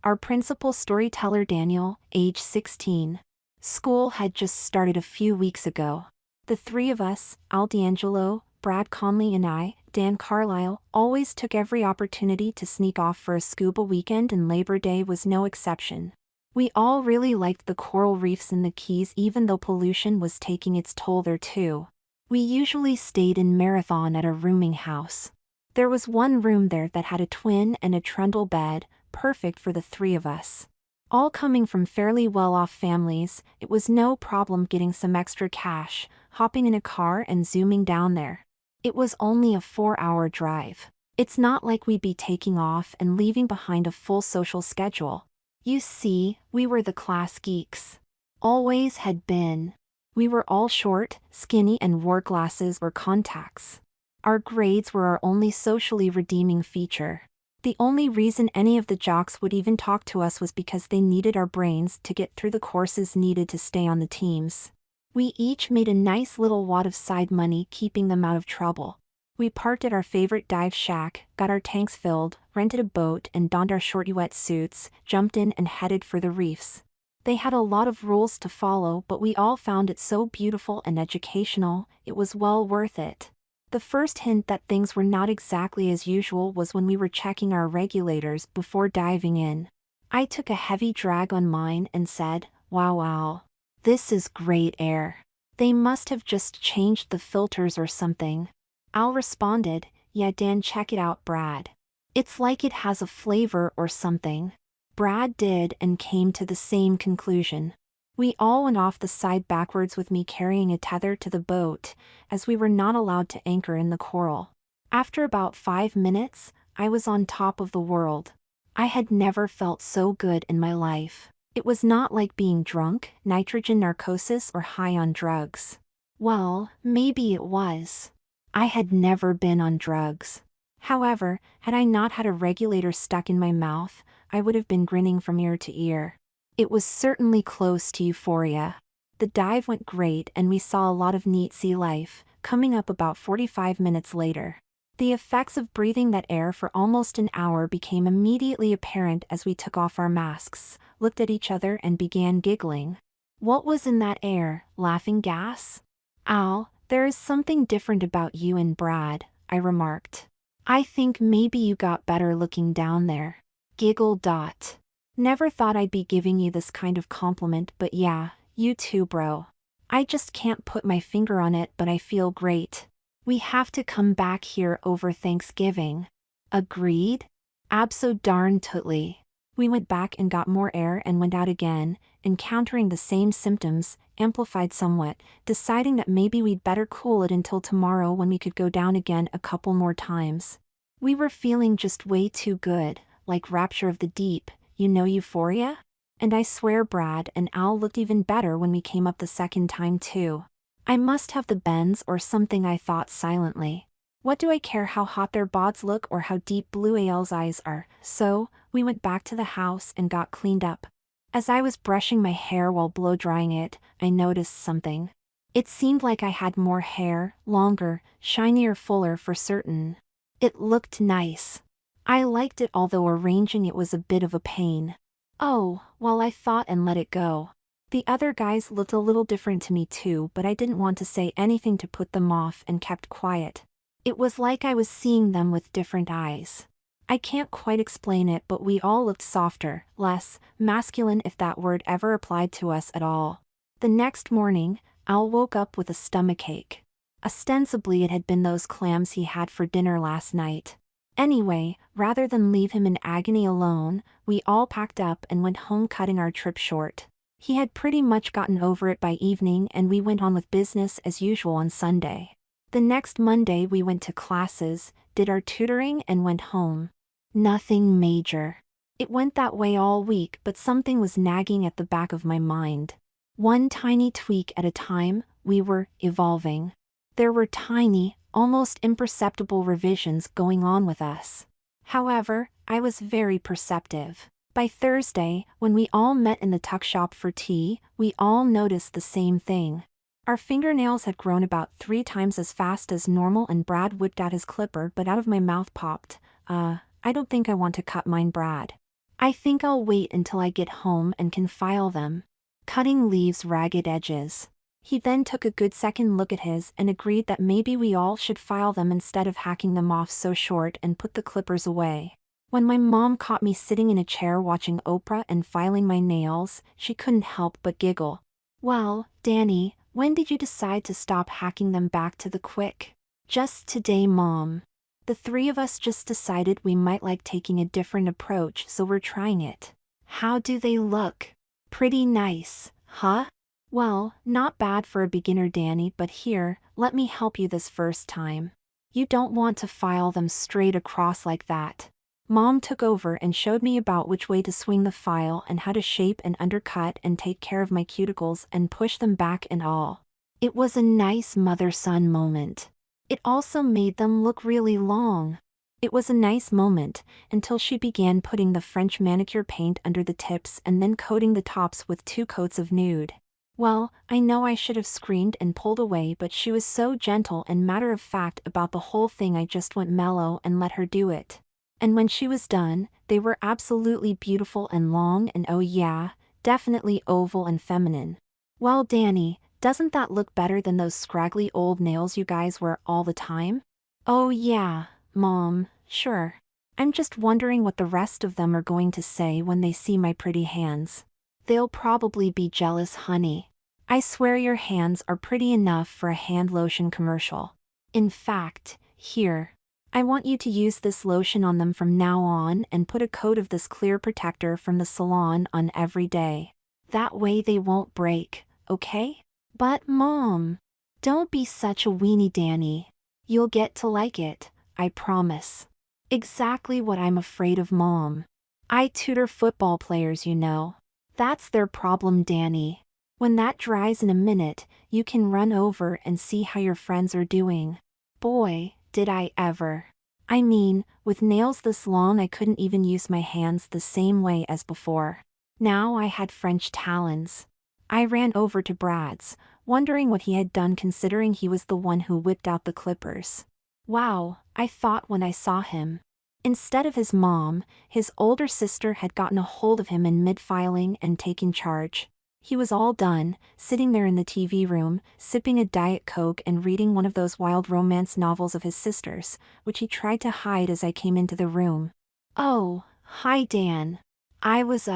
our principal storyteller Daniel, age 16. School had just started a few weeks ago. The three of us, Al D'Angelo, Brad Conley and I, Dan Carlisle, always took every opportunity to sneak off for a scuba weekend, and Labor Day was no exception. We all really liked the coral reefs in the Keys, even though pollution was taking its toll there too. We usually stayed in Marathon at a rooming house. There was one room there that had a twin and a trundle bed, perfect for the three of us. All coming from fairly well-off families, it was no problem getting some extra cash, hopping in a car and zooming down there. It was only a 4-hour drive. It's not like we'd be taking off and leaving behind a full social schedule. You see, we were the class geeks. Always had been. We were all short, skinny and wore glasses or contacts. Our grades were our only socially redeeming feature. The only reason any of the jocks would even talk to us was because they needed our brains to get through the courses needed to stay on the teams. We each made a nice little wad of side money, keeping them out of trouble. We parked at our favorite dive shack, got our tanks filled, rented a boat and donned our short wetsuits, jumped in and headed for the reefs. They had a lot of rules to follow, but we all found it so beautiful and educational, it was well worth it. The first hint that things were not exactly as usual was when we were checking our regulators before diving in. I took a heavy drag on mine and said, "Wow, this is great air. They must have just changed the filters or something." Al responded, "Yeah, Dan, check it out, Brad. It's like it has a flavor or something." Brad did and came to the same conclusion. We all went off the side backwards with me carrying a tether to the boat, as we were not allowed to anchor in the coral. After about 5 minutes, I was on top of the world. I had never felt so good in my life. It was not like being drunk, nitrogen narcosis or high on drugs. Well, maybe it was. I had never been on drugs. However, had I not had a regulator stuck in my mouth, I would have been grinning from ear to ear. It was certainly close to euphoria. The dive went great and we saw a lot of neat sea life, coming up about 45 minutes later. The effects of breathing that air for almost an hour became immediately apparent as we took off our masks, looked at each other and began giggling. What was in that air? Laughing gas? "Al, there is something different about you and Brad," I remarked. "I think maybe you got better looking down there." Giggle. "Never thought I'd be giving you this kind of compliment, but yeah, you too, bro. I just can't put my finger on it, but I feel great. We have to come back here over Thanksgiving." Agreed? Abso-darn-totally. We went back and got more air and went out again, encountering the same symptoms, amplified somewhat, deciding that maybe we'd better cool it until tomorrow when we could go down again a couple more times. We were feeling just way too good, like rapture of the deep. You know, euphoria? And I swear Brad and Al looked even better when we came up the second time too. I must have the bends or something, I thought silently. What do I care how hot their bods look or how deep blue Al's eyes are? So, we went back to the house and got cleaned up. As I was brushing my hair while blow-drying it, I noticed something. It seemed like I had more hair, longer, shinier, fuller for certain. It looked nice. I liked it, although arranging it was a bit of a pain. "Oh, well," I thought and let it go. The other guys looked a little different to me too, but I didn't want to say anything to put them off and kept quiet. It was like I was seeing them with different eyes. I can't quite explain it, but we all looked softer, less masculine, if that word ever applied to us at all. The next morning, Al woke up with a stomachache. Ostensibly it had been those clams he had for dinner last night. Anyway, rather than leave him in agony alone, we all packed up and went home, cutting our trip short. He had pretty much gotten over it by evening and we went on with business as usual on Sunday. The next Monday we went to classes, did our tutoring and went home. Nothing major. It went that way all week, but something was nagging at the back of my mind. One tiny tweak at a time, we were evolving. There were tiny, almost imperceptible revisions going on with us. However, I was very perceptive. By Thursday, when we all met in the tuck shop for tea, we all noticed the same thing. Our fingernails had grown about 3 times as fast as normal, and Brad whipped out his clipper, but out of my mouth popped, I don't think I want to cut mine, Brad. I think I'll wait until I get home and can file them. Cutting leaves ragged edges. He then took a good second look at his and agreed that maybe we all should file them instead of hacking them off so short and put the clippers away. When my mom caught me sitting in a chair watching Oprah and filing my nails, she couldn't help but giggle. Well, Danny, when did you decide to stop hacking them back to the quick? Just today, Mom. The three of us just decided we might like taking a different approach, so we're trying it. How do they look? Pretty nice, huh? Well, not bad for a beginner, Danny, but here, let me help you this first time. You don't want to file them straight across like that. Mom took over and showed me about which way to swing the file and how to shape and undercut and take care of my cuticles and push them back and all. It was a nice mother-son moment. It also made them look really long. It was a nice moment, until she began putting the French manicure paint under the tips and then coating the tops with 2 coats of nude. Well, I know I should have screamed and pulled away, but she was so gentle and matter-of-fact about the whole thing, I just went mellow and let her do it. And when she was done, they were absolutely beautiful and long and oh yeah, definitely oval and feminine. Well, Danny, doesn't that look better than those scraggly old nails you guys wear all the time? Oh yeah, Mom, sure. I'm just wondering what the rest of them are going to say when they see my pretty hands. They'll probably be jealous, honey. I swear your hands are pretty enough for a hand lotion commercial. In fact, here. I want you to use this lotion on them from now on and put a coat of this clear protector from the salon on every day. That way they won't break, okay? But Mom, don't be such a weenie, Danny. You'll get to like it, I promise. Exactly what I'm afraid of, Mom. I tutor football players, you know. That's their problem, Danny. When that dries in a minute, you can run over and see how your friends are doing. Boy, did I ever. I mean, with nails this long I couldn't even use my hands the same way as before. Now I had French talons. I ran over to Brad's, wondering what he had done considering he was the one who whipped out the clippers. Wow, I thought when I saw him. Instead of his mom, his older sister had gotten a hold of him in mid-filing and taken charge. He was all done, sitting there in the TV room, sipping a Diet Coke and reading one of those wild romance novels of his sister's, which he tried to hide as I came into the room. Oh, hi Dan. I was,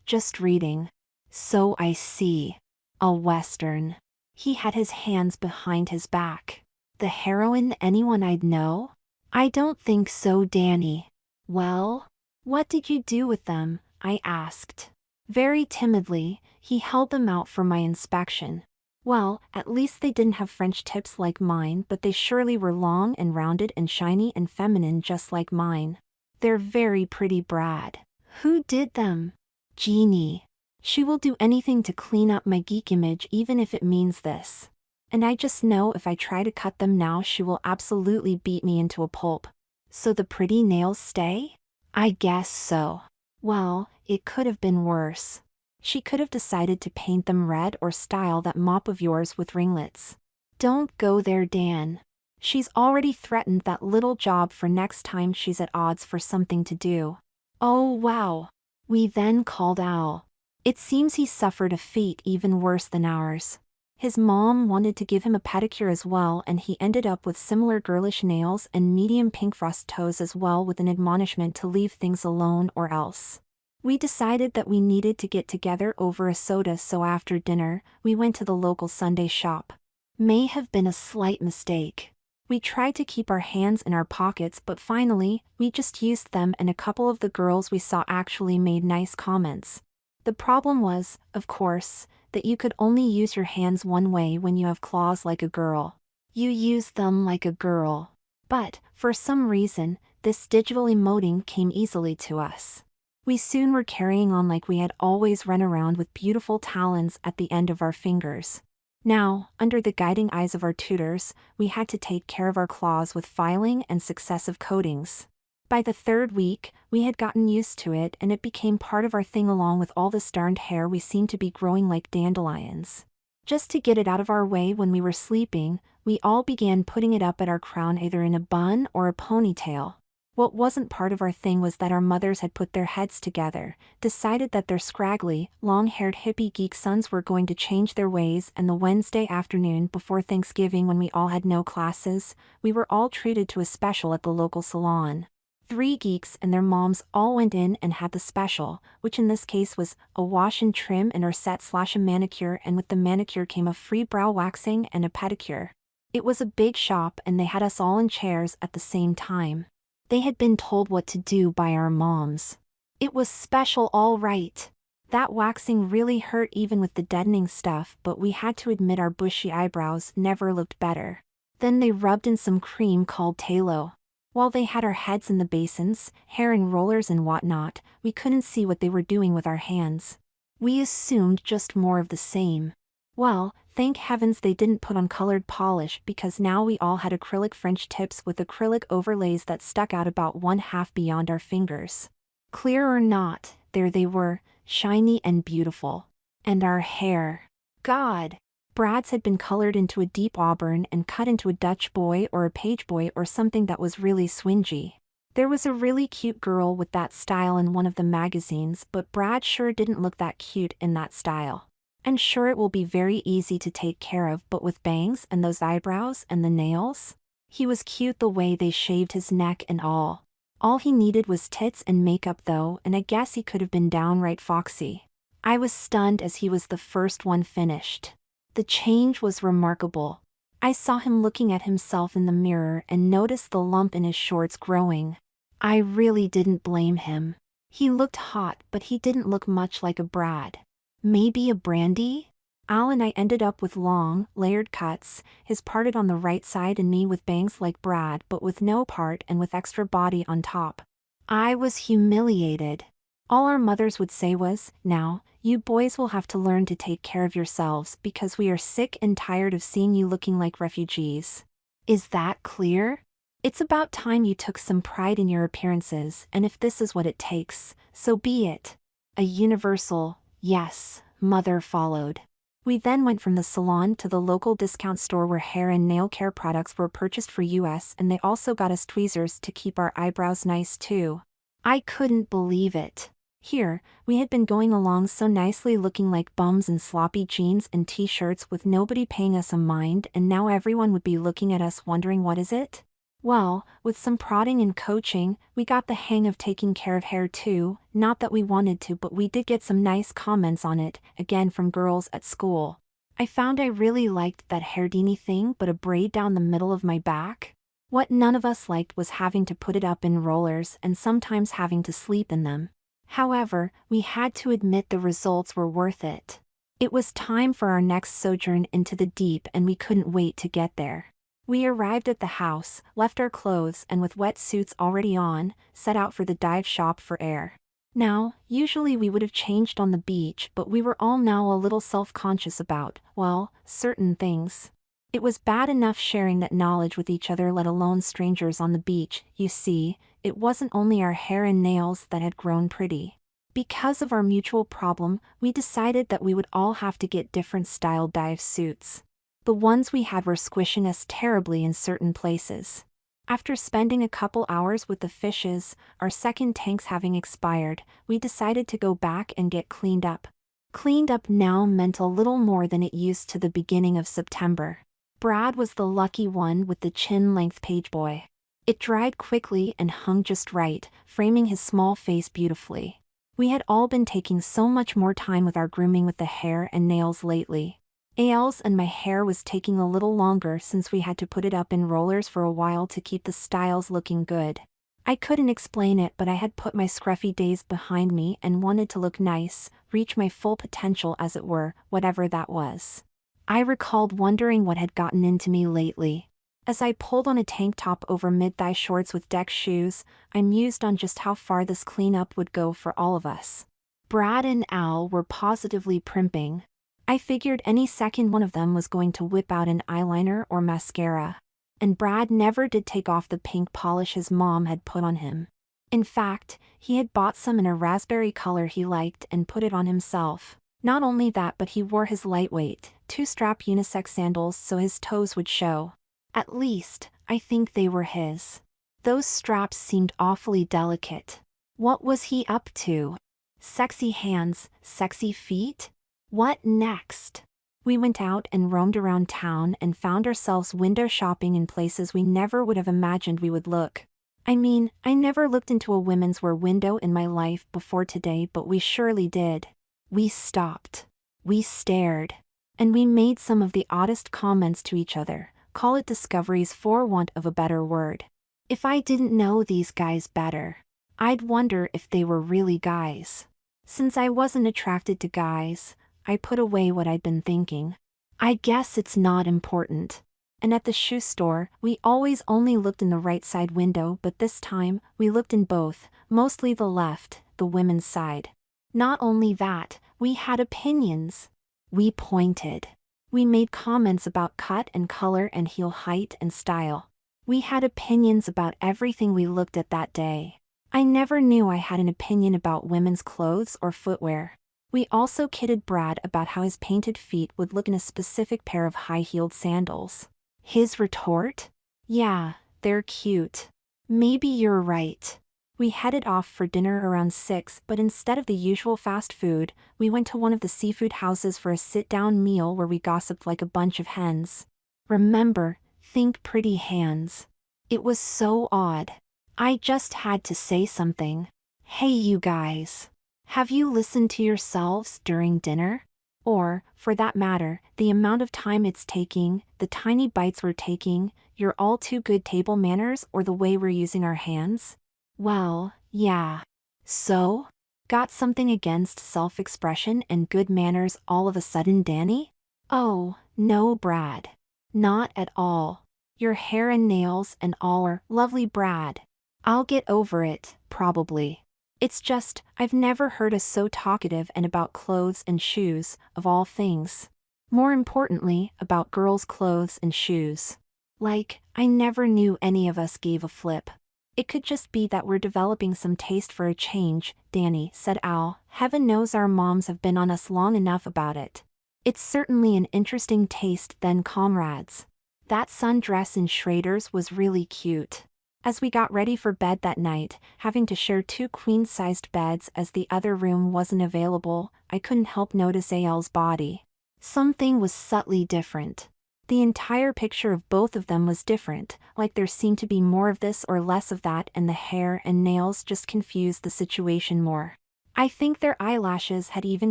just reading. So I see. A Western. He had his hands behind his back. The heroine anyone I'd know? I don't think so, Danny. Well, what did you do with them? I asked. Very timidly, he held them out for my inspection. Well, at least they didn't have French tips like mine, but they surely were long and rounded and shiny and feminine just like mine. They're very pretty, Brad. Who did them? Jeannie. She will do anything to clean up my geek image even if it means this. And I just know if I try to cut them now she will absolutely beat me into a pulp. So the pretty nails stay? I guess so. Well, it could have been worse. She could have decided to paint them red or style that mop of yours with ringlets. Don't go there, Dan. She's already threatened that little job for next time she's at odds for something to do. Oh wow. We then called Al. It seems he suffered a fate even worse than ours. His mom wanted to give him a pedicure as well, and he ended up with similar girlish nails and medium pink frost toes as well, with an admonishment to leave things alone or else. We decided that we needed to get together over a soda, so after dinner, we went to the local Sunday shop. May have been a slight mistake. We tried to keep our hands in our pockets, but finally, we just used them, and a couple of the girls we saw actually made nice comments. The problem was, of course, that you could only use your hands one way when you have claws like a girl. You use them like a girl. But, for some reason, this digital emoting came easily to us. We soon were carrying on like we had always run around with beautiful talons at the end of our fingers. Now, under the guiding eyes of our tutors, we had to take care of our claws with filing and successive coatings. By the third week, we had gotten used to it, and it became part of our thing along with all this darned hair we seemed to be growing like dandelions. Just to get it out of our way when we were sleeping, we all began putting it up at our crown either in a bun or a ponytail. What wasn't part of our thing was that our mothers had put their heads together, decided that their scraggly, long-haired hippie geek sons were going to change their ways, and the Wednesday afternoon before Thanksgiving, when we all had no classes, we were all treated to a special at the local salon. 3 geeks and their moms all went in and had the special, which in this case was a wash and trim and or set/a manicure, and with the manicure came a free brow waxing and a pedicure. It was a big shop and they had us all in chairs at the same time. They had been told what to do by our moms. It was special, all right. That waxing really hurt even with the deadening stuff, but we had to admit our bushy eyebrows never looked better. Then they rubbed in some cream called tallow. While they had our heads in the basins, hair in rollers and whatnot, we couldn't see what they were doing with our hands. We assumed just more of the same. Well, thank heavens they didn't put on colored polish, because now we all had acrylic French tips with acrylic overlays that stuck out about 1/2 beyond our fingers. Clear or not, there they were, shiny and beautiful. And our hair. God! Brad's had been colored into a deep auburn and cut into a Dutch boy or a page boy or something that was really swingy. There was a really cute girl with that style in one of the magazines, but Brad sure didn't look that cute in that style. And sure, it will be very easy to take care of, but with bangs and those eyebrows and the nails? He was cute the way they shaved his neck and all. All he needed was tits and makeup though, and I guess he could have been downright foxy. I was stunned as he was the first one finished. The change was remarkable. I saw him looking at himself in the mirror and noticed the lump in his shorts growing. I really didn't blame him. He looked hot, but he didn't look much like a Brad. Maybe a Brandy? Al and I ended up with long, layered cuts, his parted on the right side and me with bangs like Brad but with no part and with extra body on top. I was humiliated. All our mothers would say was, "Now, you boys will have to learn to take care of yourselves because we are sick and tired of seeing you looking like refugees." Is that clear? It's about time you took some pride in your appearances, and if this is what it takes, so be it. A universal yes, mother followed. We then went from the salon to the local discount store where hair and nail care products were purchased for us, and they also got us tweezers to keep our eyebrows nice too. I couldn't believe it. Here, we had been going along so nicely looking like bums in sloppy jeans and t-shirts with nobody paying us a mind, and now everyone would be looking at us wondering what is it? Well, with some prodding and coaching, we got the hang of taking care of hair too, not that we wanted to, but we did get some nice comments on it, again from girls at school. I found I really liked that hairdeeny thing, but a braid down the middle of my back? What none of us liked was having to put it up in rollers and sometimes having to sleep in them. However, we had to admit the results were worth it. It was time for our next sojourn into the deep, and we couldn't wait to get there. We arrived at the house, left our clothes, and with wetsuits already on, set out for the dive shop for air. Now, usually we would have changed on the beach, but we were all now a little self-conscious about, well, certain things. It was bad enough sharing that knowledge with each other, let alone strangers on the beach. You see, it wasn't only our hair and nails that had grown pretty. Because of our mutual problem, we decided that we would all have to get different style dive suits. The ones we had were squishing us terribly in certain places. After spending a couple hours with the fishes, our second tanks having expired, we decided to go back and get cleaned up. Cleaned up now meant a little more than it used to the beginning of September. Brad was the lucky one with the chin-length page boy. It dried quickly and hung just right, framing his small face beautifully. We had all been taking so much more time with our grooming with the hair and nails lately. Al's and my hair was taking a little longer since we had to put it up in rollers for a while to keep the styles looking good. I couldn't explain it, but I had put my scruffy days behind me and wanted to look nice, reach my full potential as it were, whatever that was. I recalled wondering what had gotten into me lately. As I pulled on a tank top over mid-thigh shorts with deck shoes, I mused on just how far this cleanup would go for all of us. Brad and Al were positively primping. I figured any second one of them was going to whip out an eyeliner or mascara. And Brad never did take off the pink polish his mom had put on him. In fact, he had bought some in a raspberry color he liked and put it on himself. Not only that, but he wore his lightweight, two-strap unisex sandals so his toes would show. At least, I think they were his. Those straps seemed awfully delicate. What was he up to? Sexy hands, sexy feet? What next? We went out and roamed around town and found ourselves window shopping in places we never would have imagined we would look. I mean, I never looked into a women's wear window in my life before today, but we surely did. We stopped. We stared. And we made some of the oddest comments to each other, call it discoveries for want of a better word. If I didn't know these guys better, I'd wonder if they were really guys. Since I wasn't attracted to guys, I put away what I'd been thinking. I guess it's not important. And at the shoe store, we always only looked in the right side window, but this time, we looked in both, mostly the left, the women's side. Not only that, we had opinions. We pointed. We made comments about cut and color and heel height and style. We had opinions about everything we looked at that day. I never knew I had an opinion about women's clothes or footwear. We also kidded Brad about how his painted feet would look in a specific pair of high-heeled sandals. His retort? Yeah, they're cute. Maybe you're right. We headed off for dinner around 6, but instead of the usual fast food, we went to one of the seafood houses for a sit-down meal where we gossiped like a bunch of hens. Remember, think pretty hands. It was so odd. I just had to say something. Hey you guys. Have you listened to yourselves during dinner? Or, for that matter, the amount of time it's taking, the tiny bites we're taking, your all too good table manners, or the way we're using our hands? Well, yeah. So? Got something against self-expression and good manners all of a sudden, Danny? Oh, no, Brad. Not at all. Your hair and nails and all are lovely, Brad. I'll get over it, probably. It's just, I've never heard us so talkative and about clothes and shoes, of all things. More importantly, about girls' clothes and shoes. Like, I never knew any of us gave a flip. It could just be that we're developing some taste for a change, Danny, said Al. Heaven knows our moms have been on us long enough about it. It's certainly an interesting taste then, comrades. That sundress in Schrader's was really cute. As we got ready for bed that night, having to share 2 queen-sized beds as the other room wasn't available, I couldn't help notice Al's body. Something was subtly different. The entire picture of both of them was different, like there seemed to be more of this or less of that, and the hair and nails just confused the situation more. I think their eyelashes had even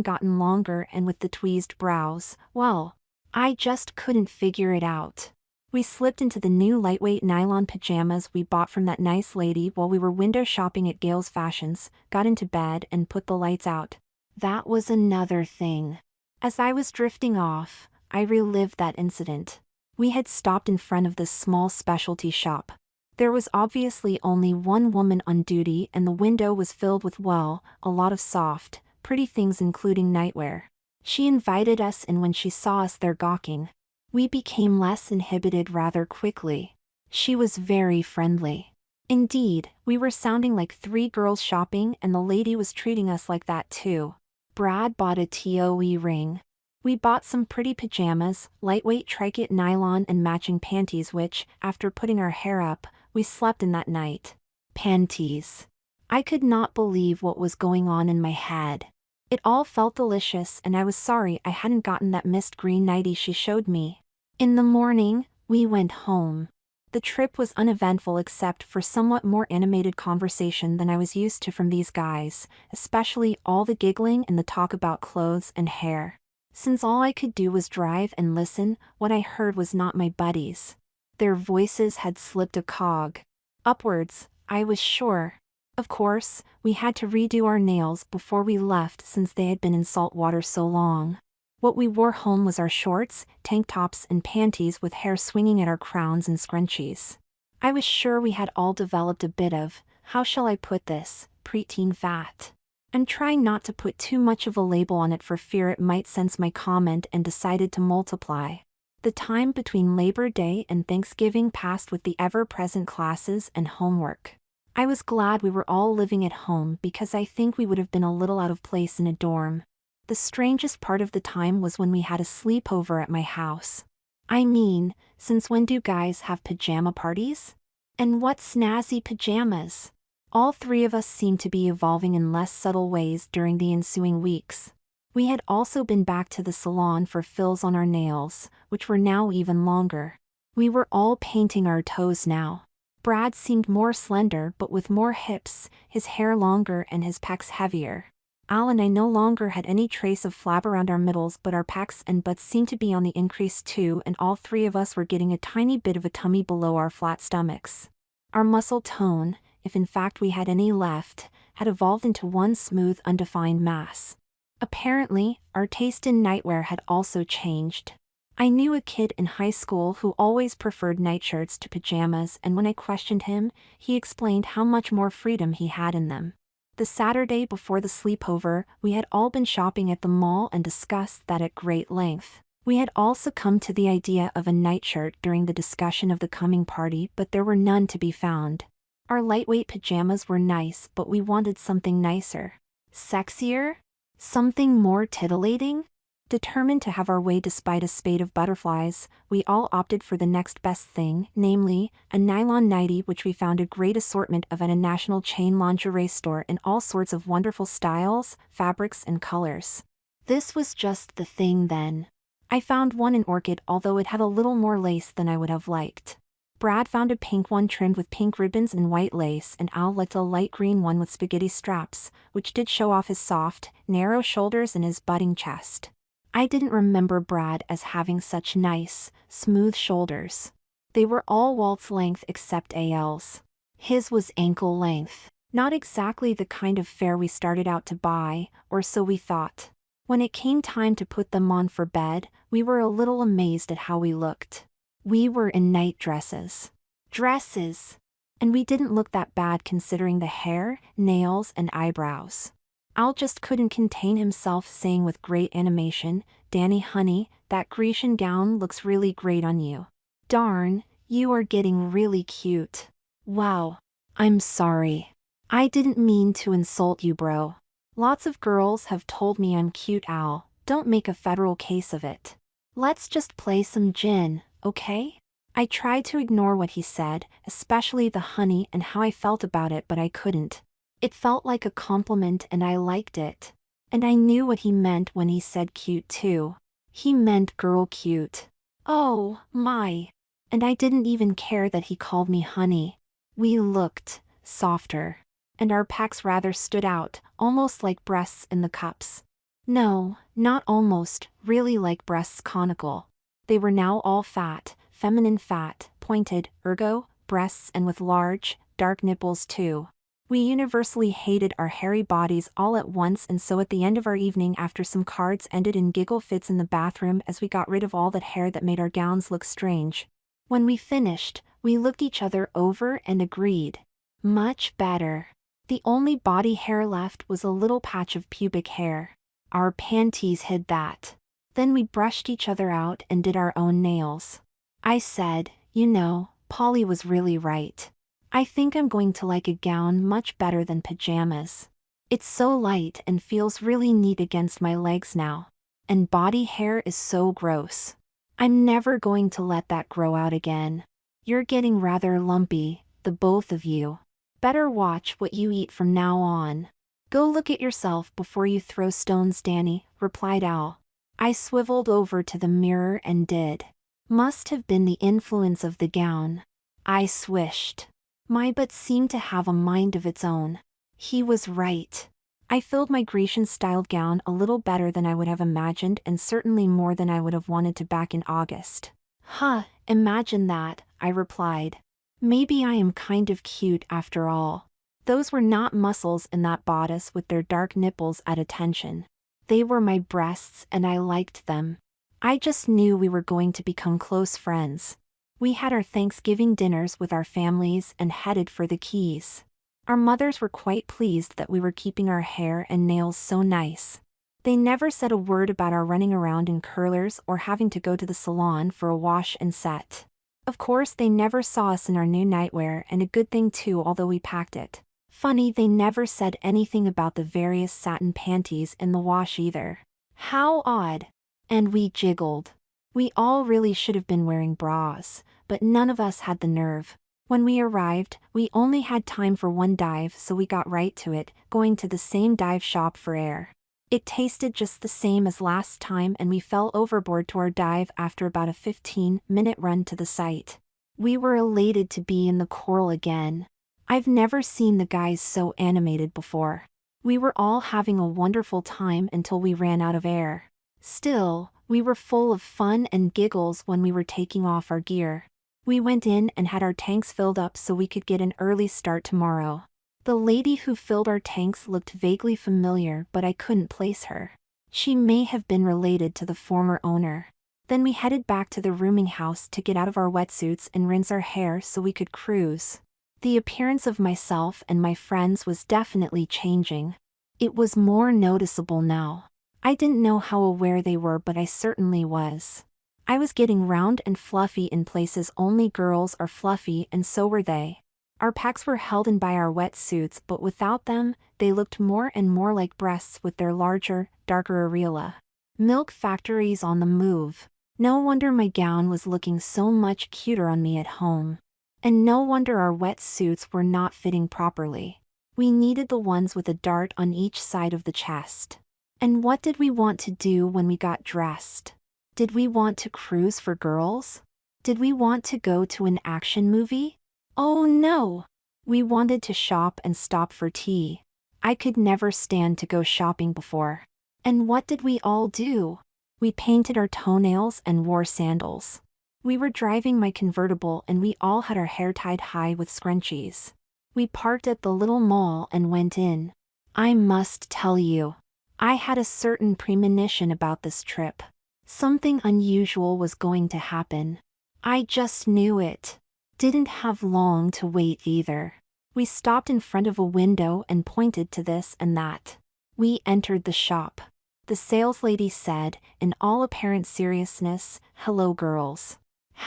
gotten longer, and with the tweezed brows, well, I just couldn't figure it out. We slipped into the new lightweight nylon pajamas we bought from that nice lady while we were window shopping at Gale's Fashions, got into bed and put the lights out. That was another thing. As I was drifting off, I relived that incident. We had stopped in front of this small specialty shop. There was obviously only one woman on duty, and the window was filled with, well, a lot of soft, pretty things including nightwear. She invited us in when she saw us there gawking. We became less inhibited rather quickly. She was very friendly. Indeed, we were sounding like 3 girls shopping, and the lady was treating us like that too. Brad bought a TOE ring. We bought some pretty pajamas, lightweight tricot nylon and matching panties which, after putting our hair up, we slept in that night. Panties. I could not believe what was going on in my head. It all felt delicious, and I was sorry I hadn't gotten that mist green nightie she showed me. In the morning, we went home. The trip was uneventful except for somewhat more animated conversation than I was used to from these guys, especially all the giggling and the talk about clothes and hair. Since all I could do was drive and listen, what I heard was not my buddies. Their voices had slipped a cog. Upwards, I was sure. Of course, we had to redo our nails before we left since they had been in salt water so long. What we wore home was our shorts, tank tops and panties with hair swinging at our crowns and scrunchies. I was sure we had all developed a bit of, how shall I put this, preteen fat. I'm trying not to put too much of a label on it for fear it might sense my comment, and decided to multiply. The time between Labor Day and Thanksgiving passed with the ever-present classes and homework. I was glad we were all living at home because I think we would have been a little out of place in a dorm. The strangest part of the time was when we had a sleepover at my house. I mean, since when do guys have pajama parties? And what snazzy pajamas! All three of us seemed to be evolving in less subtle ways during the ensuing weeks. We had also been back to the salon for fills on our nails, which were now even longer. We were all painting our toes now. Brad seemed more slender but with more hips, his hair longer and his pecs heavier. Al and I no longer had any trace of flab around our middles, but our pecs and butts seemed to be on the increase too, and all three of us were getting a tiny bit of a tummy below our flat stomachs. Our muscle tone, if in fact we had any left, had evolved into one smooth, undefined mass. Apparently, our taste in nightwear had also changed. I knew a kid in high school who always preferred nightshirts to pajamas, and when I questioned him, he explained how much more freedom he had in them. The Saturday before the sleepover, we had all been shopping at the mall and discussed that at great length. We had all succumbed to the idea of a nightshirt during the discussion of the coming party, but there were none to be found. Our lightweight pajamas were nice, but we wanted something nicer. Sexier? Something more titillating? Determined to have our way despite a spate of butterflies, we all opted for the next best thing, namely, a nylon nightie, which we found a great assortment of at a national chain lingerie store in all sorts of wonderful styles, fabrics and colors. This was just the thing then. I found one in orchid, although it had a little more lace than I would have liked. Brad found a pink one trimmed with pink ribbons and white lace, and Al liked a light green one with spaghetti straps, which did show off his soft, narrow shoulders and his budding chest. I didn't remember Brad as having such nice, smooth shoulders. They were all waltz length except Al's. His was ankle length. Not exactly the kind of fare we started out to buy, or so we thought. When it came time to put them on for bed, we were a little amazed at how we looked. We were in night dresses. Dresses! And we didn't look that bad considering the hair, nails, and eyebrows. Al just couldn't contain himself, saying with great animation, "Danny honey, that Grecian gown looks really great on you. Darn, you are getting really cute. Wow. I'm sorry. I didn't mean to insult you, bro. Lots of girls have told me I'm cute, Al. Don't make a federal case of it. Let's just play some gin, okay?" I tried to ignore what he said, especially the honey and how I felt about it, but I couldn't. It felt like a compliment and I liked it. And I knew what he meant when he said cute too. He meant girl cute. Oh, my. And I didn't even care that he called me honey. We looked softer. And our pecs rather stood out, almost like breasts in the cups. No, not almost, really like breasts conical. They were now all fat, feminine fat, pointed, ergo, breasts, and with large, dark nipples too. We universally hated our hairy bodies all at once, and so at the end of our evening, after some cards, ended in giggle fits in the bathroom as we got rid of all that hair that made our gowns look strange. When we finished, we looked each other over and agreed. Much better. The only body hair left was a little patch of pubic hair. Our panties hid that. Then we brushed each other out and did our own nails. I said, "You know, Polly was really right. I think I'm going to like a gown much better than pajamas. It's so light and feels really neat against my legs now. And body hair is so gross. I'm never going to let that grow out again. You're getting rather lumpy, the both of you. Better watch what you eat from now on." "Go look at yourself before you throw stones, Danny," replied Al. I swiveled over to the mirror and did. Must have been the influence of the gown. I swished. My butt seemed to have a mind of its own. He was right. I filled my Grecian-styled gown a little better than I would have imagined, and certainly more than I would have wanted to back in August. "Huh, imagine that," I replied. "Maybe I am kind of cute after all." Those were not muscles in that bodice with their dark nipples at attention. They were my breasts and I liked them. I just knew we were going to become close friends. We had our Thanksgiving dinners with our families and headed for the Keys. Our mothers were quite pleased that we were keeping our hair and nails so nice. They never said a word about our running around in curlers or having to go to the salon for a wash and set. Of course, they never saw us in our new nightwear, and a good thing too, although we packed it. Funny, they never said anything about the various satin panties in the wash either. How odd. And we jiggled. We all really should have been wearing bras, but none of us had the nerve. When we arrived, we only had time for one dive, so we got right to it, going to the same dive shop for air. It tasted just the same as last time and we fell overboard to our dive after about a 15-minute run to the site. We were elated to be in the coral again. I've never seen the guys so animated before. We were all having a wonderful time until we ran out of air. Still, we were full of fun and giggles when we were taking off our gear. We went in and had our tanks filled up so we could get an early start tomorrow. The lady who filled our tanks looked vaguely familiar, but I couldn't place her. She may have been related to the former owner. Then we headed back to the rooming house to get out of our wetsuits and rinse our hair so we could cruise. The appearance of myself and my friends was definitely changing. It was more noticeable now. I didn't know how aware they were, but I certainly was. I was getting round and fluffy in places only girls are fluffy, and so were they. Our packs were held in by our wetsuits, but without them, they looked more and more like breasts with their larger, darker areola. Milk factories on the move. No wonder my gown was looking so much cuter on me at home. And no wonder our wetsuits were not fitting properly. We needed the ones with a dart on each side of the chest. And what did we want to do when we got dressed? Did we want to cruise for girls? Did we want to go to an action movie? Oh no! We wanted to shop and stop for tea. I could never stand to go shopping before. And what did we all do? We painted our toenails and wore sandals. We were driving my convertible and we all had our hair tied high with scrunchies. We parked at the little mall and went in. I must tell you, I had a certain premonition about this trip. Something unusual was going to happen. I just knew it. Didn't have long to wait either. We stopped in front of a window and pointed to this and that. We entered the shop. The saleslady said, in all apparent seriousness, "Hello girls.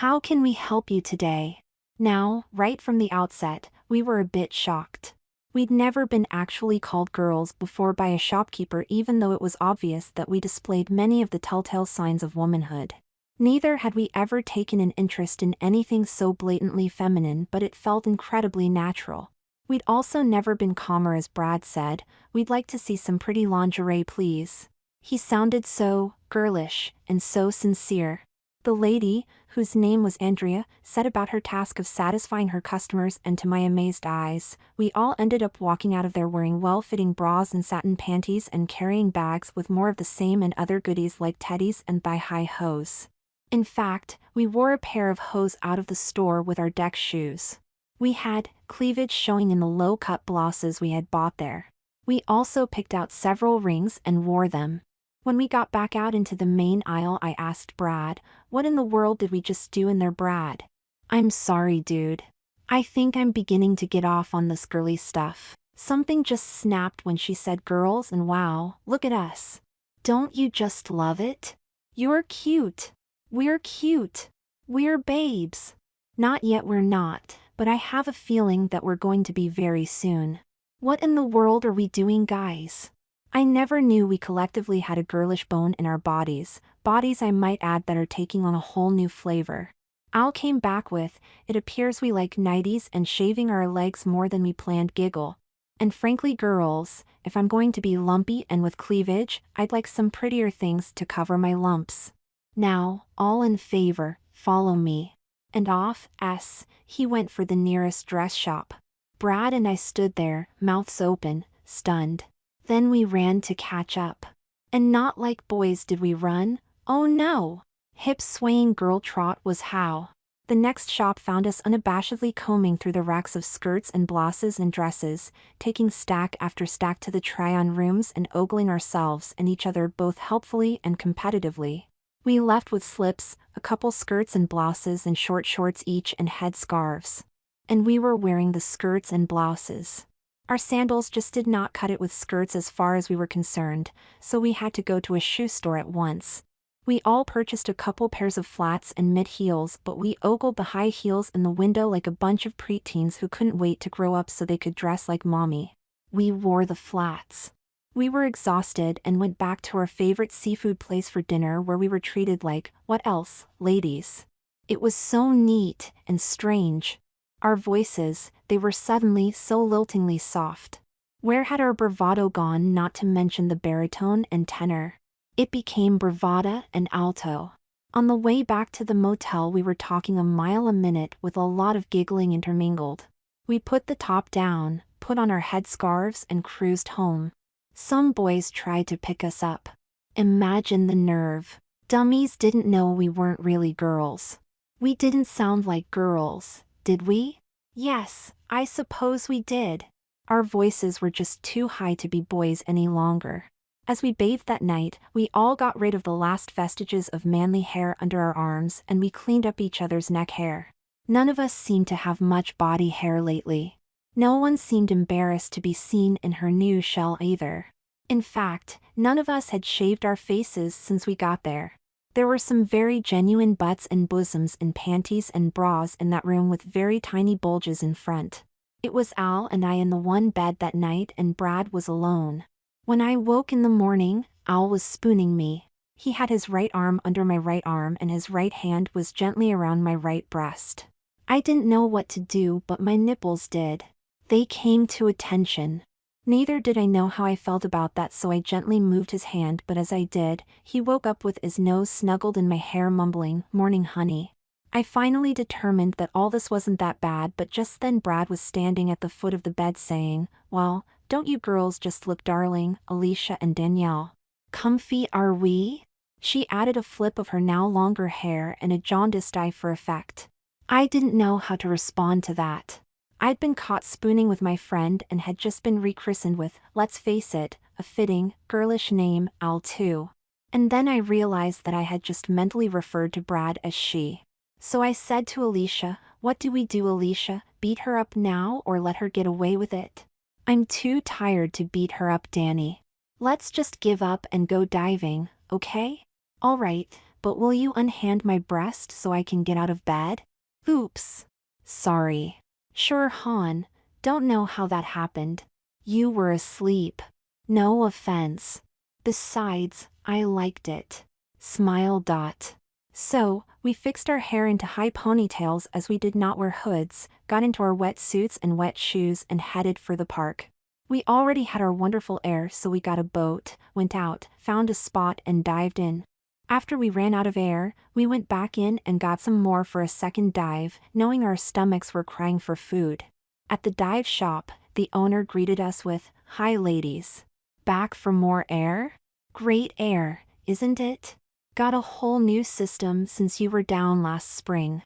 How can we help you today?" Now, right from the outset, we were a bit shocked. We'd never been actually called girls before by a shopkeeper, even though it was obvious that we displayed many of the telltale signs of womanhood. Neither had we ever taken an interest in anything so blatantly feminine, but it felt incredibly natural. We'd also never been calmer. As Brad said, "We'd like to see some pretty lingerie, please." He sounded so girlish and so sincere. The lady, whose name was Andrea, set about her task of satisfying her customers, and to my amazed eyes, we all ended up walking out of there wearing well-fitting bras and satin panties and carrying bags with more of the same and other goodies like teddies and thigh-high hose. In fact, we wore a pair of hose out of the store with our deck shoes. We had cleavage showing in the low-cut blouses we had bought there. We also picked out several rings and wore them. When we got back out into the main aisle, I asked Brad, "What in the world did we just do in there, Brad?" "I'm sorry, dude. I think I'm beginning to get off on this girly stuff. Something just snapped when she said girls, and wow, look at us. Don't you just love it? You're cute. We're cute. We're babes. Not yet, we're not, but I have a feeling that we're going to be very soon. What in the world are we doing, guys?" I never knew we collectively had a girlish bone in our bodies I might add, that are taking on a whole new flavor. Al came back with, "It appears we like nighties and shaving our legs more than we planned," giggle. And frankly girls, if I'm going to be lumpy and with cleavage, I'd like some prettier things to cover my lumps. Now, all in favor, follow me. And off, he went for the nearest dress shop. Brad and I stood there, mouths open, stunned. Then we ran to catch up. And not like boys did we run, oh no! Hip-swaying girl trot was how. The next shop found us unabashedly combing through the racks of skirts and blouses and dresses, taking stack after stack to the try-on rooms and ogling ourselves and each other both helpfully and competitively. We left with slips, a couple skirts and blouses and short shorts each, and head scarves. And we were wearing the skirts and blouses. Our sandals just did not cut it with skirts as far as we were concerned, so we had to go to a shoe store at once. We all purchased a couple pairs of flats and mid-heels, but we ogled the high heels in the window like a bunch of preteens who couldn't wait to grow up so they could dress like mommy. We wore the flats. We were exhausted and went back to our favorite seafood place for dinner, where we were treated like, what else, ladies? It was so neat and strange. Our voices, they were suddenly so liltingly soft. Where had our bravado gone, not to mention the baritone and tenor? It became bravada and alto. On the way back to the motel we were talking a mile a minute with a lot of giggling intermingled. We put the top down, put on our headscarves and cruised home. Some boys tried to pick us up. Imagine the nerve. Dummies didn't know we weren't really girls. We didn't sound like girls, did we? Yes, I suppose we did. Our voices were just too high to be boys any longer. As we bathed that night, we all got rid of the last vestiges of manly hair under our arms and we cleaned up each other's neck hair. None of us seemed to have much body hair lately. No one seemed embarrassed to be seen in her new shell either. In fact, none of us had shaved our faces since we got there. There were some very genuine butts and bosoms in panties and bras in that room with very tiny bulges in front. It was Al and I in the one bed that night and Brad was alone. When I woke in the morning, Al was spooning me. He had his right arm under my right arm and his right hand was gently around my right breast. I didn't know what to do, but my nipples did. They came to attention. Neither did I know how I felt about that, so I gently moved his hand, but as I did, he woke up with his nose snuggled in my hair mumbling, "Morning, honey." I finally determined that all this wasn't that bad, but just then Brad was standing at the foot of the bed saying, "Well, don't you girls just look darling, Alicia and Danielle? Comfy, are we?" She added a flip of her now longer hair and a jaundiced eye for effect. I didn't know how to respond to that. I'd been caught spooning with my friend and had just been rechristened with, let's face it, a fitting, girlish name, Al too. And then I realized that I had just mentally referred to Brad as she. So I said to Alicia, "What do we do, Alicia? Beat her up now or let her get away with it?" "I'm too tired to beat her up, Danny. Let's just give up and go diving, okay?" "All right, but will you unhand my breast so I can get out of bed?" "Oops. Sorry." "Sure, hon. Don't know how that happened. You were asleep. No offense. Besides, I liked it." Smile. So, we fixed our hair into high ponytails as we did not wear hoods, got into our wet suits and wet shoes and headed for the park. We already had our wonderful air, so we got a boat, went out, found a spot and dived in. After we ran out of air, we went back in and got some more for a second dive, knowing our stomachs were crying for food. At the dive shop, the owner greeted us with, "Hi ladies. Back for more air? Great air, isn't it? Got a whole new system since you were down last spring."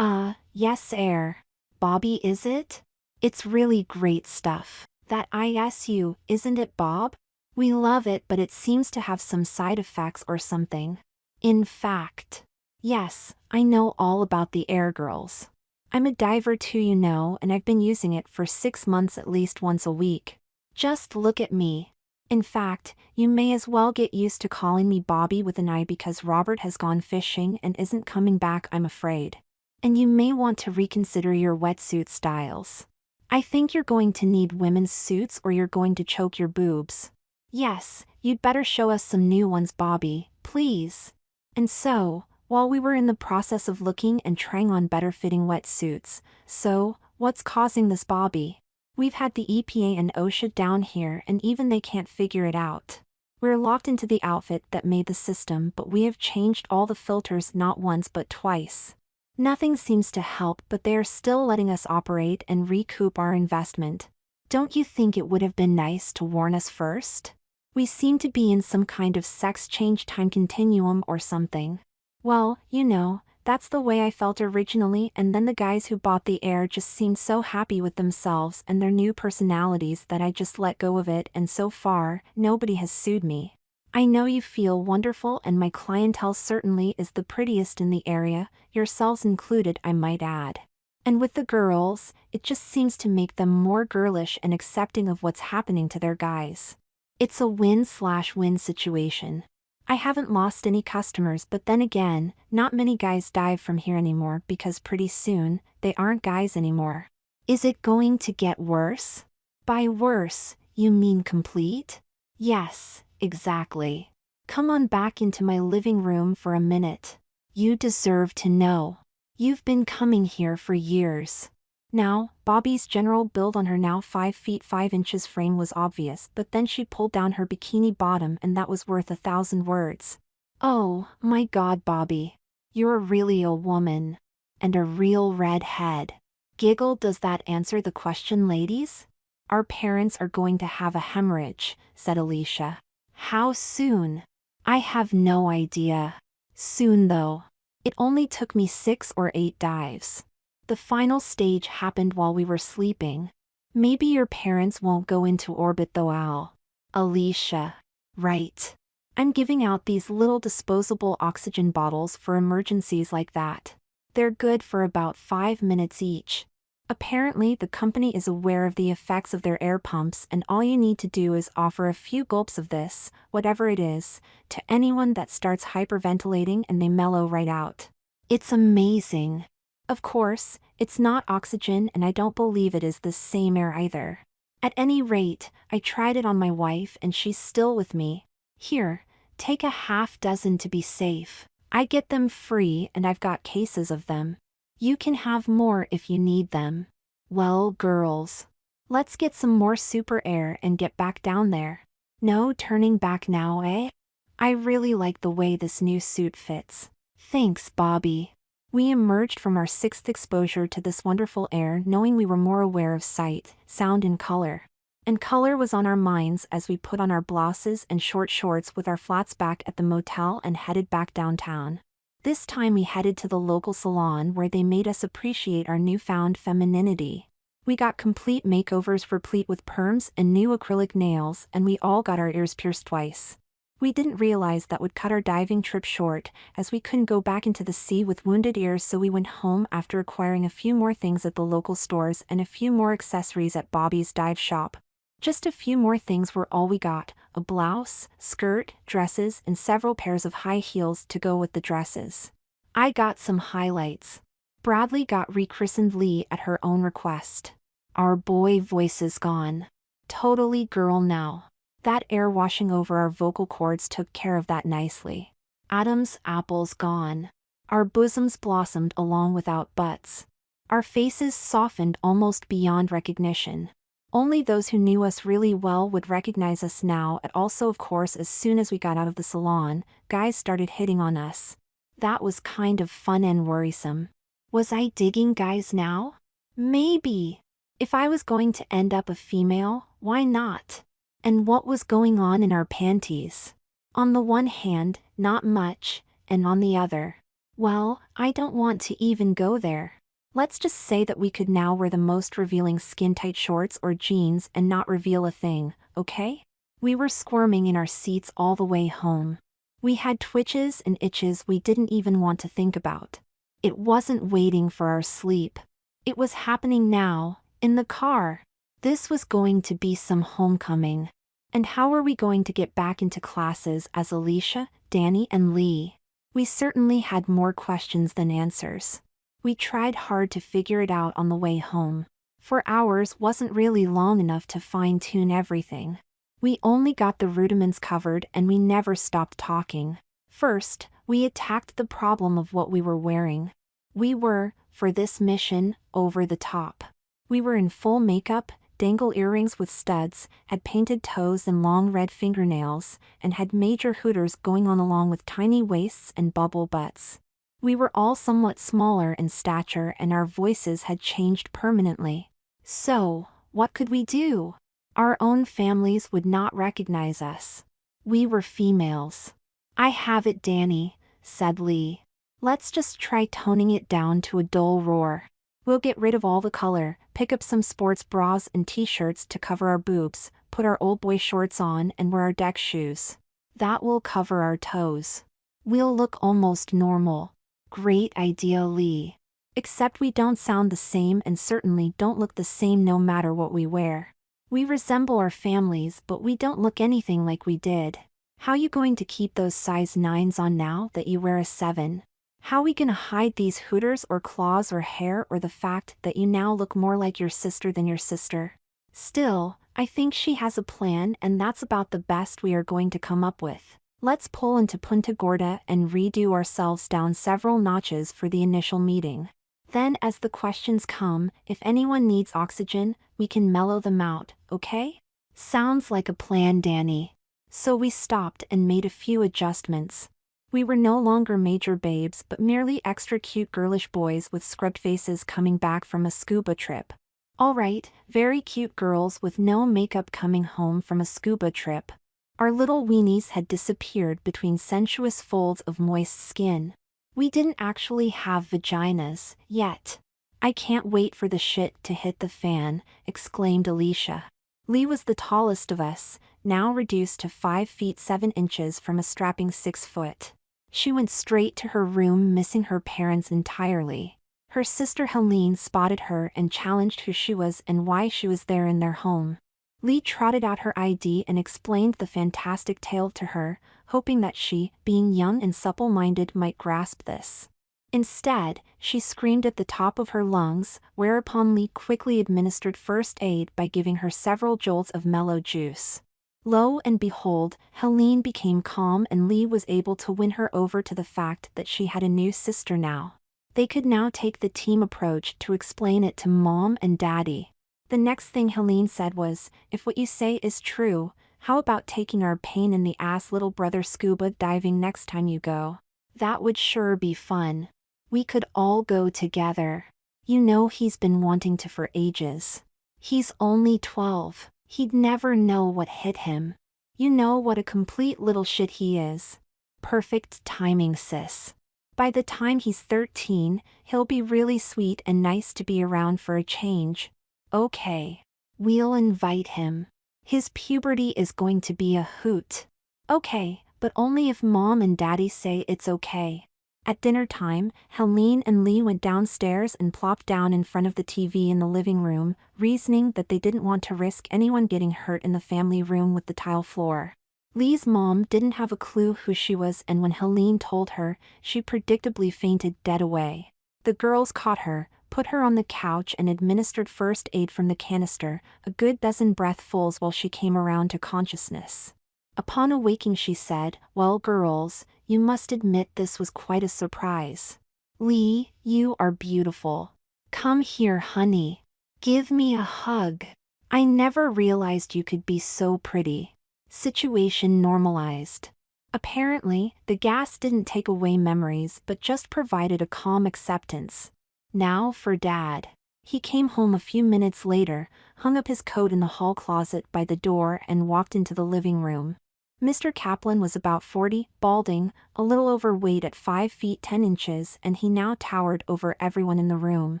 Yes air. Bobby, is it? It's really great stuff. That ISU, isn't it, Bob? We love it, but it seems to have some side effects or something. In fact. Yes, I know all about the air girls. I'm a diver too, you know, and I've been using it for 6 months at least once a week. Just look at me. In fact, you may as well get used to calling me Bobby with an I because Robert has gone fishing and isn't coming back, I'm afraid. And you may want to reconsider your wetsuit styles. I think you're going to need women's suits or you're going to choke your boobs. Yes, you'd better show us some new ones, Bobby, please. And so, while we were in the process of looking and trying on better fitting wetsuits, so, what's causing this, Bobby? We've had the EPA and OSHA down here and even they can't figure it out. We're locked into the outfit that made the system, but we have changed all the filters not once but twice. Nothing seems to help, but they are still letting us operate and recoup our investment. Don't you think it would have been nice to warn us first? We seem to be in some kind of sex change time continuum or something. Well, you know, that's the way I felt originally, and then the guys who bought the air just seemed so happy with themselves and their new personalities that I just let go of it, and so far, nobody has sued me. I know you feel wonderful and my clientele certainly is the prettiest in the area, yourselves included, I might add. And with the girls, it just seems to make them more girlish and accepting of what's happening to their guys. It's a win-slash-win situation. I haven't lost any customers, but then again, not many guys dive from here anymore because pretty soon, they aren't guys anymore. Is it going to get worse? By worse, you mean complete? Yes, exactly. Come on back into my living room for a minute. You deserve to know. You've been coming here for years. Now, Bobby's general build on her now 5 feet 5 inches frame was obvious, but then she pulled down her bikini bottom and that was worth 1,000 words. Oh, my God, Bobby. You're really a woman. And a real redhead. Giggle. Does that answer the question, ladies? Our parents are going to have a hemorrhage, said Alicia. How soon? I have no idea. Soon though. It only took me 6 or 8 dives. The final stage happened while we were sleeping. Maybe your parents won't go into orbit though, Al. Alicia. Right. I'm giving out these little disposable oxygen bottles for emergencies like that. They're good for about 5 minutes each. Apparently the company is aware of the effects of their air pumps and all you need to do is offer a few gulps of this, whatever it is, to anyone that starts hyperventilating and they mellow right out. It's amazing. Of course, it's not oxygen and I don't believe it is the same air either. At any rate, I tried it on my wife and she's still with me. Here, take a half dozen to be safe. I get them free and I've got cases of them. You can have more if you need them. Well, girls. Let's get some more super air and get back down there. No turning back now, eh? I really like the way this new suit fits. Thanks, Bobby. We emerged from our 6th exposure to this wonderful air knowing we were more aware of sight, sound and color. And color was on our minds as we put on our blouses and short shorts with our flats back at the motel and headed back downtown. This time we headed to the local salon where they made us appreciate our newfound femininity. We got complete makeovers replete with perms and new acrylic nails and we all got our ears pierced twice. We didn't realize that would cut our diving trip short, as we couldn't go back into the sea with wounded ears, so we went home after acquiring a few more things at the local stores and a few more accessories at Bobby's dive shop. Just a few more things were all we got, a blouse, skirt, dresses, and several pairs of high heels to go with the dresses. I got some highlights. Bradley got rechristened Lee at her own request. Our boy voice is gone. Totally girl now. That air washing over our vocal cords took care of that nicely. Adam's apple's gone. Our bosoms blossomed along without butts. Our faces softened almost beyond recognition. Only those who knew us really well would recognize us now, and also of course as soon as we got out of the salon, guys started hitting on us. That was kind of fun and worrisome. Was I digging guys now? Maybe. If I was going to end up a female, why not? And what was going on in our panties? On the one hand, not much, and on the other, well, I don't want to even go there. Let's just say that we could now wear the most revealing skin-tight shorts or jeans and not reveal a thing, okay? We were squirming in our seats all the way home. We had twitches and itches we didn't even want to think about. It wasn't waiting for our sleep. It was happening now, in the car. This was going to be some homecoming. And how were we going to get back into classes as Alicia, Danny, and Lee? We certainly had more questions than answers. We tried hard to figure it out on the way home. 4 hours wasn't really long enough to fine-tune everything. We only got the rudiments covered and we never stopped talking. First, we attacked the problem of what we were wearing. We were, for this mission, over the top. We were in full makeup, dangle earrings with studs, had painted toes and long red fingernails, and had major hooters going on along with tiny waists and bubble butts. We were all somewhat smaller in stature and our voices had changed permanently. So, what could we do? Our own families would not recognize us. We were females. I have it, Danny, said Lee. Let's just try toning it down to a dull roar. We'll get rid of all the color, pick up some sports bras and t-shirts to cover our boobs, put our old boy shorts on and wear our deck shoes. That will cover our toes. We'll look almost normal. Great idea, Lee. Except we don't sound the same and certainly don't look the same no matter what we wear. We resemble our families but we don't look anything like we did. How you going to keep those size 9s on now that you wear a 7? How we gonna hide these hooters or claws or hair or the fact that you now look more like your sister than your sister? Still, I think she has a plan and that's about the best we are going to come up with. Let's pull into Punta Gorda and redo ourselves down several notches for the initial meeting. then as the questions come, if anyone needs oxygen, we can mellow them out, okay? Sounds like a plan, Danny. So we stopped and made a few adjustments. We were no longer major babes but merely extra cute girlish boys with scrubbed faces coming back from a scuba trip. Alright, very cute girls with no makeup coming home from a scuba trip. Our little weenies had disappeared between sensuous folds of moist skin. We didn't actually have vaginas, yet. I can't wait for the shit to hit the fan, exclaimed Alicia. Lee was the tallest of us, now reduced to 5 feet 7 inches from a strapping 6 foot. She went straight to her room, missing her parents entirely. Her sister Helene spotted her and challenged who she was and why she was there in their home. Lee trotted out her ID and explained the fantastic tale to her, hoping that she, being young and supple-minded, might grasp this. Instead, she screamed at the top of her lungs, whereupon Lee quickly administered first aid by giving her several jolts of mellow juice. Lo and behold, Helene became calm and Lee was able to win her over to the fact that she had a new sister now. They could now take the team approach to explain it to Mom and Daddy. The next thing Helene said was, "If what you say is true, how about taking our pain-in-the-ass little brother scuba diving next time you go? That would sure be fun. We could all go together. You know he's been wanting to for ages. He's only 12. He'd never know what hit him. You know what a complete little shit he is. Perfect timing, sis. By the time he's 13, he'll be really sweet and nice to be around for a change. Okay. We'll invite him. His puberty is going to be a hoot. Okay, but only if Mom and Daddy say it's okay." At dinner time, Helene and Lee went downstairs and plopped down in front of the TV in the living room, reasoning that they didn't want to risk anyone getting hurt in the family room with the tile floor. Lee's mom didn't have a clue who she was, and when Helene told her, she predictably fainted dead away. The girls caught her, put her on the couch and administered first aid from the canister, a good dozen breathfuls while she came around to consciousness. Upon awaking she said, "Well girls, you must admit this was quite a surprise. Lee, you are beautiful. Come here, honey. Give me a hug. I never realized you could be so pretty." Situation normalized. Apparently, the gas didn't take away memories but just provided a calm acceptance. Now for Dad. He came home a few minutes later, hung up his coat in the hall closet by the door and walked into the living room. Mr. Kaplan was about 40, balding, a little overweight at 5 feet 10 inches, and he now towered over everyone in the room.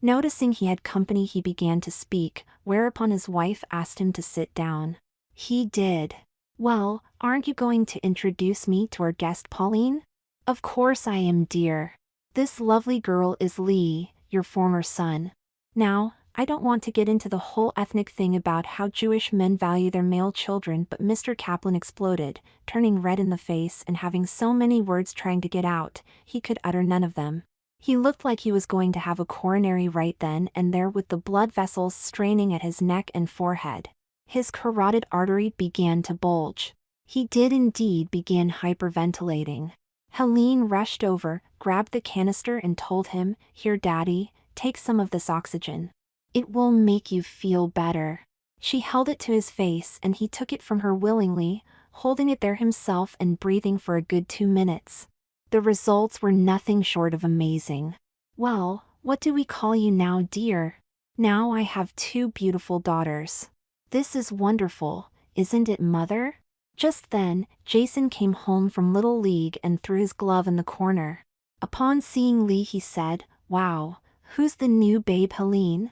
Noticing he had company, he began to speak, whereupon his wife asked him to sit down. He did. "Well, aren't you going to introduce me to our guest, Pauline?" "Of course I am, dear. This lovely girl is Lee, your former son. Now, I don't want to get into the whole ethnic thing about how Jewish men value their male children," but Mr. Kaplan exploded, turning red in the face and having so many words trying to get out, he could utter none of them. He looked like he was going to have a coronary right then and there, with the blood vessels straining at his neck and forehead. His carotid artery began to bulge. He did indeed begin hyperventilating. Helene rushed over, grabbed the canister and told him, "Here, Daddy, take some of this oxygen. It will make you feel better." She held it to his face and he took it from her willingly, holding it there himself and breathing for a good 2 minutes. The results were nothing short of amazing. "Well, what do we call you now, dear? Now I have 2 beautiful daughters. This is wonderful, isn't it, Mother?" Just then, Jason came home from Little League and threw his glove in the corner. Upon seeing Lee he said, "Wow, who's the new babe, Helene?"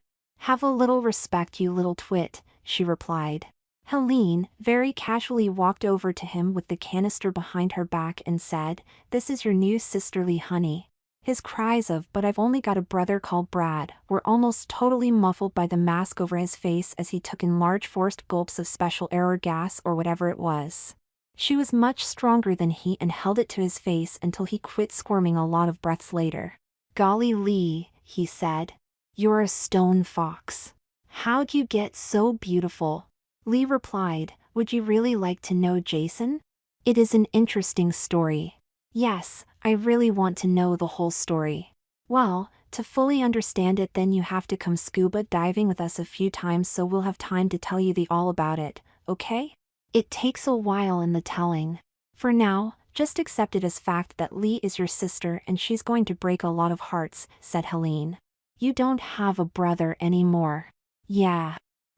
"Have a little respect, you little twit," she replied. Helene very casually walked over to him with the canister behind her back and said, "This is your new sisterly honey." His cries of "but I've only got a brother called Brad" were almost totally muffled by the mask over his face as he took in large forced gulps of special error gas or whatever it was. She was much stronger than he and held it to his face until he quit squirming a lot of breaths later. "Golly Lee," he said. "You're a stone fox. How'd you get so beautiful?" Lee replied, "Would you really like to know, Jason? It is an interesting story." "Yes, I really want to know the whole story." "Well, To fully understand it, then you have to come scuba diving with us a few times so we'll have time to tell you all about it, okay? It takes a while in the telling. For now, just accept it as fact that Lee is your sister and she's going to break a lot of hearts, said Helene. You don't have a brother anymore. Yeah.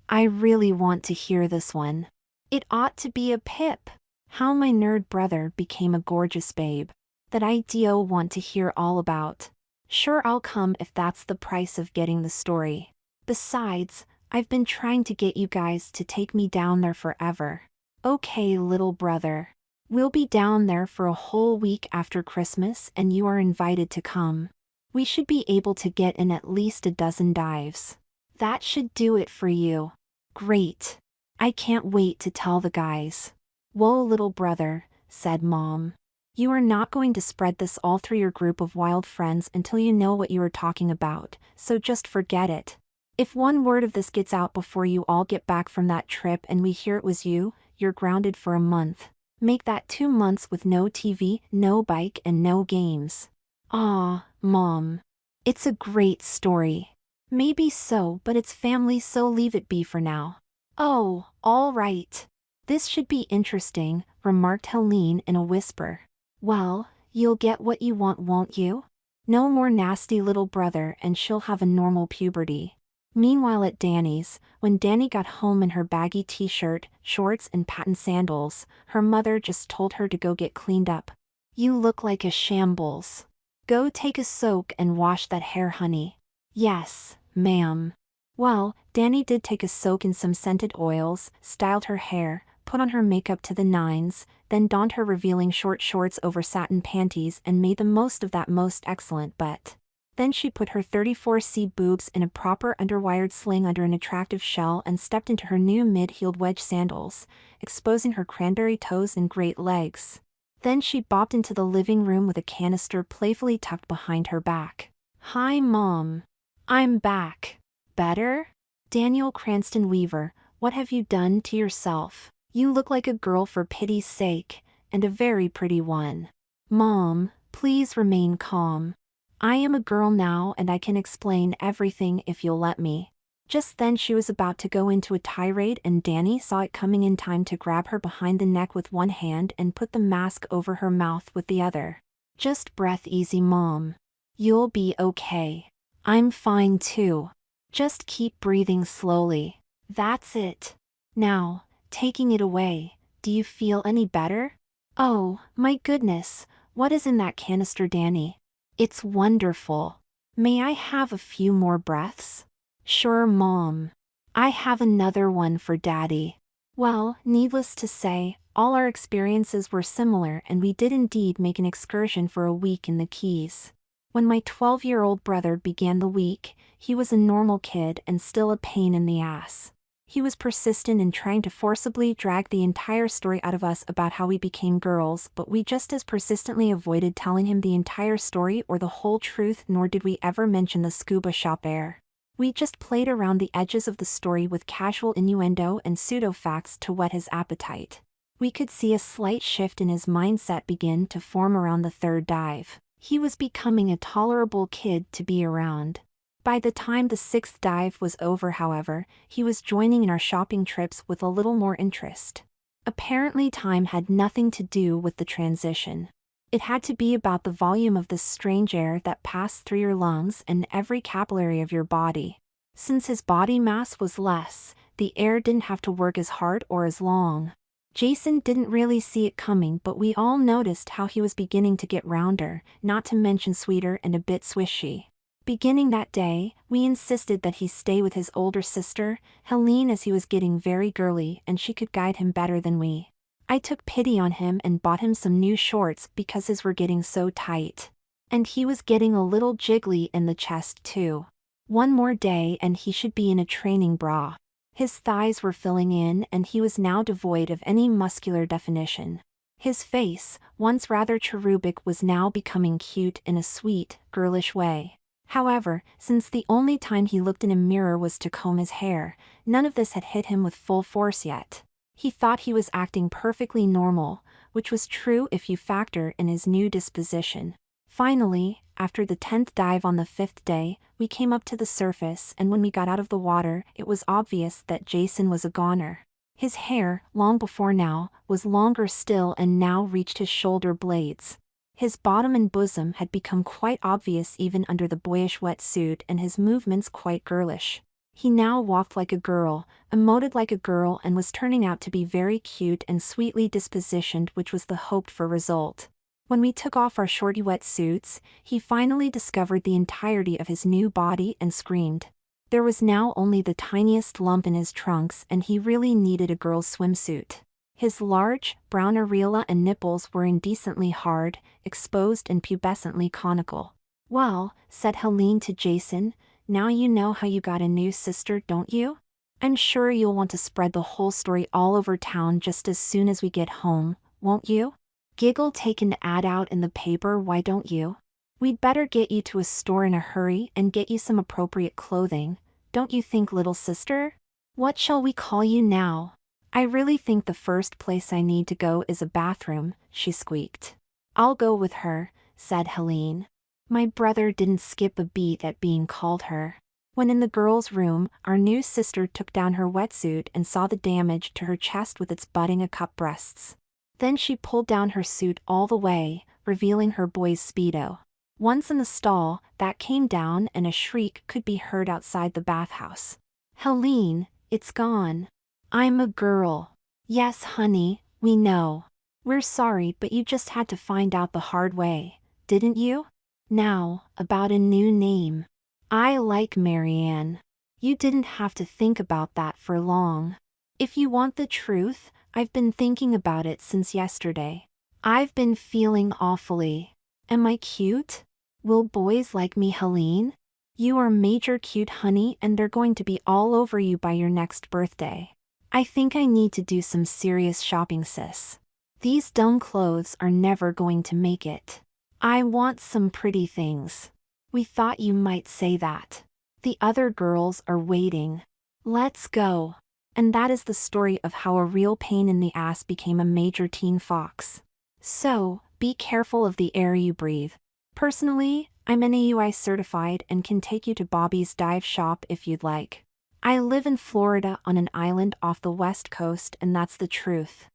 I really want to hear this one. It ought to be a Pip. How my nerd brother became a gorgeous babe. That I do want to hear all about. Sure, I'll come if that's the price of getting the story. Besides, I've been trying to get you guys to take me down there forever. Okay, little brother. We'll be down there for a whole week after Christmas and you are invited to come. We should be able to get in at least a dozen dives. That should do it for you. Great. I can't wait to tell the guys. Whoa, little brother, said Mom. You are not going to spread this all through your group of wild friends until you know what you are talking about, so just forget it. If one word of this gets out before you all get back from that trip and we hear it was you, you're grounded for a month. Make that 2 months with no TV, no bike, and no games. Aw, Mom. It's a great story. Maybe so, but it's family, so leave it be for now. Oh, all right. This should be interesting, remarked Helene in a whisper. Well, you'll get what you want, won't you? No more nasty little brother and she'll have a normal puberty. Meanwhile at Danny's, when Danny got home in her baggy t-shirt, shorts and patent sandals, her mother just told her to go get cleaned up. You look like a shambles. Go take a soak and wash that hair, honey. Yes, ma'am. Well, Danny did take a soak in some scented oils, styled her hair, put on her makeup to the nines, then donned her revealing short shorts over satin panties and made the most of that most excellent butt. Then she put her 34C boobs in a proper underwired sling under an attractive shell and stepped into her new mid-heeled wedge sandals, exposing her cranberry toes and great legs. Then she bopped into the living room with a canister playfully tucked behind her back. Hi, Mom. I'm back. Better? Daniel Cranston Weaver, what have you done to yourself? You look like a girl, for pity's sake, and a very pretty one. Mom, please remain calm. I am a girl now and I can explain everything if you'll let me. Just then she was about to go into a tirade and Danny saw it coming in time to grab her behind the neck with one hand and put the mask over her mouth with the other. Just breath easy, Mom. You'll be okay. I'm fine too. Just keep breathing slowly. That's it. Now, taking it away, do you feel any better? Oh, my goodness, what is in that canister, Danny? It's wonderful. May I have a few more breaths? Sure, Mom. I have another one for Daddy. Well, needless to say, all our experiences were similar and we did indeed make an excursion for a week in the Keys. When my 12-year-old brother began the week, he was a normal kid and still a pain in the ass. He was persistent in trying to forcibly drag the entire story out of us about how we became girls, but we just as persistently avoided telling him the entire story or the whole truth, nor did we ever mention the scuba shop air. We just played around the edges of the story with casual innuendo and pseudo-facts to whet his appetite. We could see a slight shift in his mindset begin to form around the third dive. He was becoming a tolerable kid to be around. By the time the 6th dive was over, however, he was joining in our shopping trips with a little more interest. Apparently time had nothing to do with the transition. It had to be about the volume of this strange air that passed through your lungs and every capillary of your body. Since his body mass was less, the air didn't have to work as hard or as long. Jason didn't really see it coming, but we all noticed how he was beginning to get rounder, not to mention sweeter and a bit swishy. Beginning that day, we insisted that he stay with his older sister, Helene, as he was getting very girly and she could guide him better than we. I took pity on him and bought him some new shorts because his were getting so tight. And he was getting a little jiggly in the chest too. One more day and he should be in a training bra. His thighs were filling in and he was now devoid of any muscular definition. His face, once rather cherubic, was now becoming cute in a sweet, girlish way. However, since the only time he looked in a mirror was to comb his hair, none of this had hit him with full force yet. He thought he was acting perfectly normal, which was true if you factor in his new disposition. Finally, after the 10th dive on the 5th day, we came up to the surface, and when we got out of the water, it was obvious that Jason was a goner. His hair, long before now, was longer still and now reached his shoulder blades. His bottom and bosom had become quite obvious even under the boyish wetsuit, and his movements quite girlish. He now walked like a girl, emoted like a girl, and was turning out to be very cute and sweetly dispositioned, which was the hoped-for result. When we took off our shorty wetsuits, he finally discovered the entirety of his new body and screamed. There was now only the tiniest lump in his trunks, and he really needed a girl's swimsuit. His large, brown areola and nipples were indecently hard, exposed and pubescently conical. "Well," said Helene to Jason, "now you know how you got a new sister, don't you? I'm sure you'll want to spread the whole story all over town just as soon as we get home, won't you? Giggle take an ad out in the paper, why don't you? We'd better get you to a store in a hurry and get you some appropriate clothing, don't you think, little sister? What shall we call you now? I really think the first place I need to go is a bathroom," she squeaked. "I'll go with her," said Helene. My brother didn't skip a beat at being called her. When in the girls' room, our new sister took down her wetsuit and saw the damage to her chest with its budding-a-cup breasts. Then she pulled down her suit all the way, revealing her boy's Speedo. Once in the stall, that came down and a shriek could be heard outside the bathhouse. "Helene, it's gone. I'm a girl." "Yes, honey, we know. We're sorry, but you just had to find out the hard way, didn't you? Now, about a new name. I like Marianne. You didn't have to think about that for long. If you want the truth, I've been thinking about it since yesterday. I've been feeling awfully. Am I cute? Will boys like me, Helene? You are major cute, honey, and they're going to be all over you by your next birthday. I think I need to do some serious shopping, sis. These dumb clothes are never going to make it. I want some pretty things. We thought you might say that. The other girls are waiting. Let's go." And that is the story of how a real pain in the ass became a major teen fox. So, be careful of the air you breathe. Personally, I'm NAUI certified and can take you to Bobby's Dive Shop if you'd like. I live in Florida on an island off the West Coast, and that's the truth.